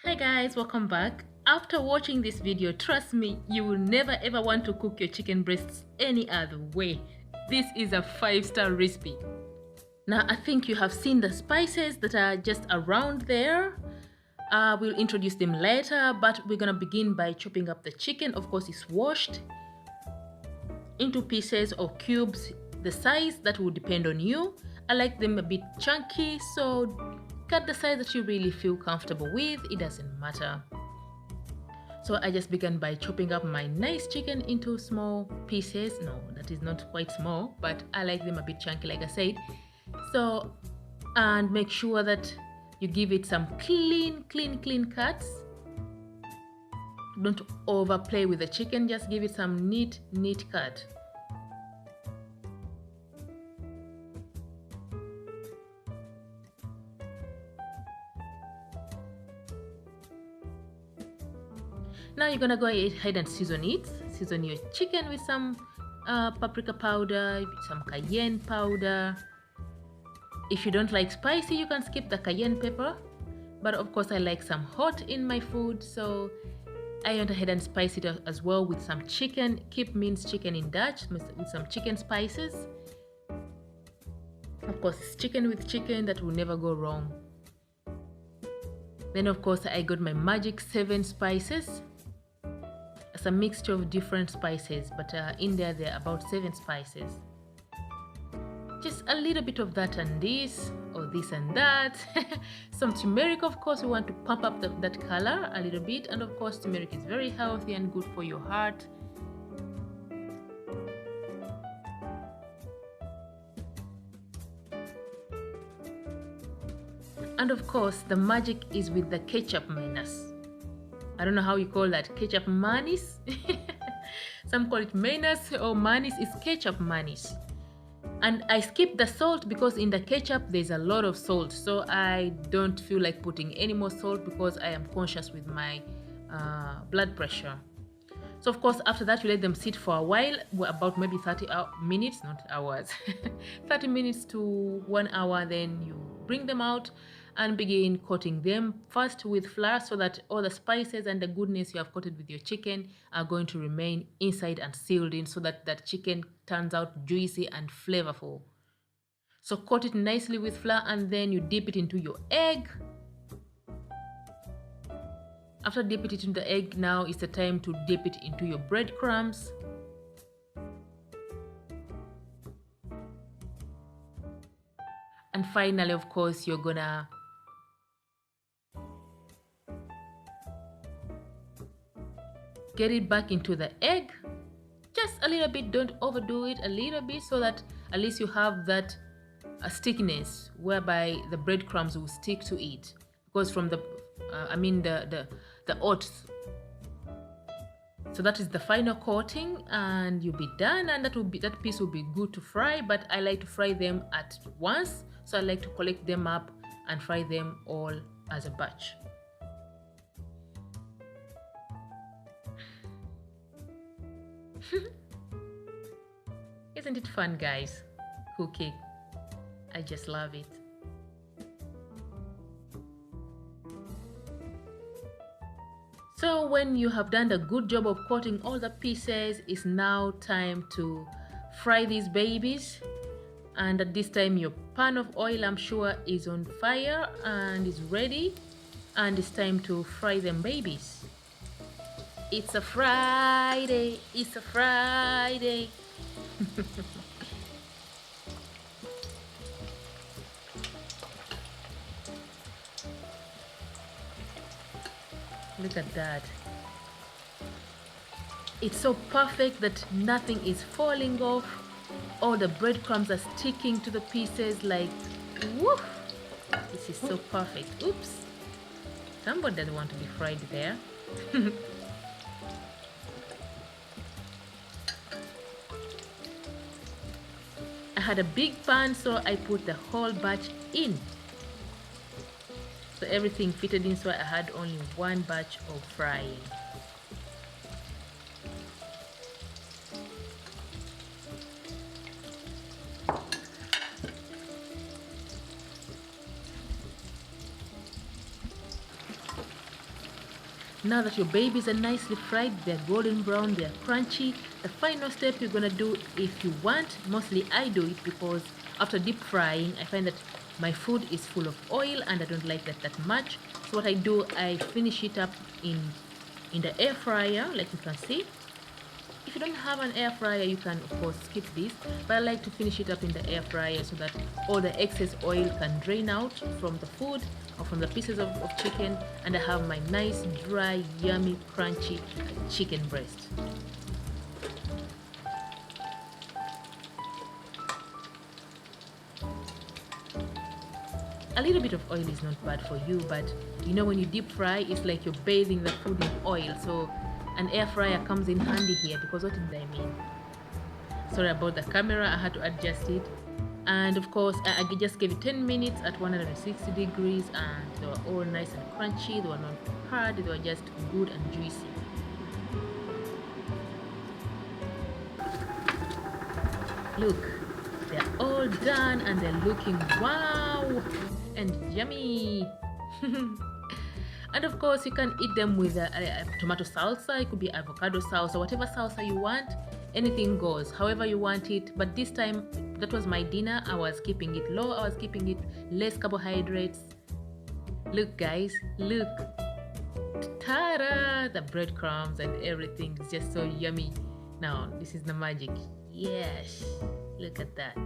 Hi guys, welcome back. After watching this video, trust me, you will never ever want to cook your chicken breasts any other way. This is a 5-star recipe. Now I think you have seen the spices that are just around there. We'll introduce them later, but we're gonna begin by chopping up the chicken. Of course, it's washed into pieces or cubes. The size that will depend on you. I like them a bit chunky, so cut the size that you really feel comfortable with. It doesn't matter. So I just began by chopping up my nice chicken into small pieces. No, that is not quite small, but I like them a bit chunky, like I said. So, and make sure that you give it some clean cuts. Don't overplay with the chicken, just give it some neat cut. Now you're gonna go ahead and season it. Season your chicken with some paprika powder, some cayenne powder. If you don't like spicy, you can skip the cayenne pepper. But of course I like some hot in my food, so I went ahead and spiced it as well with some chicken. Keep minced chicken in Dutch with some chicken spices. Of course, it's chicken with chicken, that will never go wrong. Then of course I got my magic 7 spices. It's a mixture of different spices, but in there are about 7 spices. Just a little bit of that and this, or this and that. Some turmeric, of course, we want to pump up that color a little bit. And of course, turmeric is very healthy and good for your heart. And of course, the magic is with the ketchup mayonnaise. I don't know how you call that, ketchup mayonnaise. Some call it mayonnaise or mayonnaise. Is ketchup mayonnaise. And I skipped the salt because in the ketchup there's a lot of salt, so I don't feel like putting any more salt because I am conscious with my blood pressure. So of course after that you let them sit for a while, about maybe 30 minutes, not hours. 30 minutes to 1 hour. Then you bring them out and begin coating them first with flour, so that all the spices and the goodness you have coated with your chicken are going to remain inside and sealed in, so that that chicken turns out juicy and flavorful. So coat it nicely with flour and then you dip it into your egg. After dipping it into the egg, now is the time to dip it into your breadcrumbs. And finally, of course, you're gonna get it back into the egg. Just a little bit, don't overdo it, a little bit, so that at least you have that stickiness whereby the breadcrumbs will stick to it. Because from the oats. So that is the final coating, and you'll be done, and that piece will be good to fry. But I like to fry them at once, so I like to collect them up and fry them all as a batch. Isn't it fun, guys? Cooking. I just love it. So when you have done a good job of coating all the pieces, it's now time to fry these babies. And at this time your pan of oil, I'm sure, is on fire and is ready, and it's time to fry them babies. It's a Friday, it's a Friday. Look at that. It's so perfect that nothing is falling off. All the breadcrumbs are sticking to the pieces like, woof! This is so perfect. Oops! Somebody doesn't want to be fried there. I had a big pan, so I put the whole batch in. So everything fitted in, so I had only one batch of frying. Now that your babies are nicely fried, they're golden brown, they're crunchy, the final step you're gonna do, if you want, mostly I do it because after deep frying, I find that my food is full of oil and I don't like that much. So what I do, I finish it up in the air fryer, like you can see. If you don't have an air fryer, you can of course skip this, but I like to finish it up in the air fryer so that all the excess oil can drain out from the food or from the pieces of chicken, and I have my nice, dry, yummy, crunchy chicken breast. A little bit of oil is not bad for you, but you know, when you deep fry, it's like you're bathing the food in oil. So an air fryer comes in handy here, because what did I mean? Sorry about the camera, I had to adjust it. And of course, I just gave it 10 minutes at 160 degrees, and they were all nice and crunchy. They were not hard, they were just good and juicy. Look, they're all done and they're looking wow and yummy. And of course, you can eat them with a tomato salsa. It could be avocado salsa, whatever salsa you want. Anything goes, however you want it. But this time, that was my dinner. I was keeping it low. I was keeping it less carbohydrates. Look, guys, look. Ta-da! The breadcrumbs and everything is just so yummy. Now, this is the magic. Yes, look at that.